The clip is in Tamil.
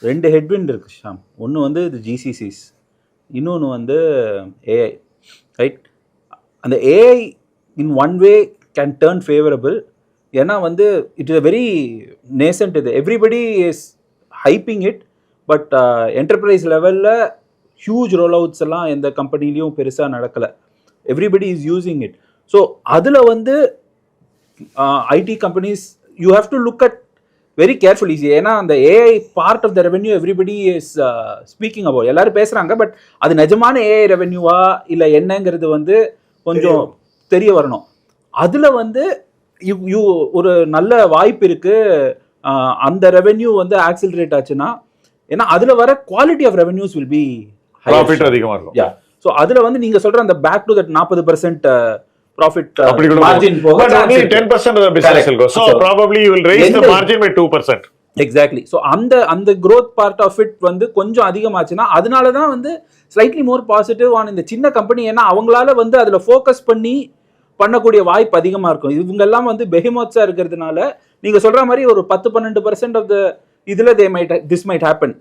2 ஹெட்விண்ட் இருக்கு ஷாம். ஒன்று வந்து இது ஜிசிசிஸ், இன்னொன்று வந்து ஏஐ, ரைட்? அந்த AI in one way can turn favourable. ஏன்னா வந்து it is a very nascent. இது everybody is hyping it, but enterprise லெவலில் ஹியூஜ் ரோல் அவுட்ஸ் எல்லாம் எந்த கம்பெனிலையும் பெருசாக நடக்கலை. Everybody is using it. So அதில் வந்து IT companies you have to look at very carefully. ஏன்னா அந்த AI part of the revenue everybody is speaking about, எல்லாரும் பேசுகிறாங்க, பட் அது நிஜமான ஏஐ ரெவென்யூவா இல்லை என்னங்கிறது வந்து கொஞ்சம் தெரிய வரணும். அதில் வந்து யூ ஒரு நல்ல வாய்ப்பு இருக்குது. அந்த ரெவென்யூ வந்து ஆக்சிலரேட் ஆச்சுன்னா, ஏன்னா அதில் வர quality of revenues will be profit அதிகமாக இருக்கும். யா, ஸோ அதில் வந்து நீங்கள் சொல்கிற அந்த back to that 40% profit margin போக, but only 10% of the business will go. So probably you will raise the margin by 2%. Exactly. So அந்த growth part of it வந்து கொஞ்சம் அதிகமாச்சுன்னா, அதனால தான் வந்து slightly more positive on இந்த சின்ன கம்பெனி. ஏன்னா அவங்களால வந்து அதில் ஃபோக்கஸ் பண்ணி பண்ணக்கூடிய வாய்ப்பு அதிகமாக இருக்கும். இவங்கெல்லாம் வந்து பெஹிமோத்ஸாக இருக்கிறதுனால நீங்கள் சொல்கிற மாதிரி ஒரு 10-12% ஆஃப் த இதில் திஸ் மைட் ஹேப்பன்.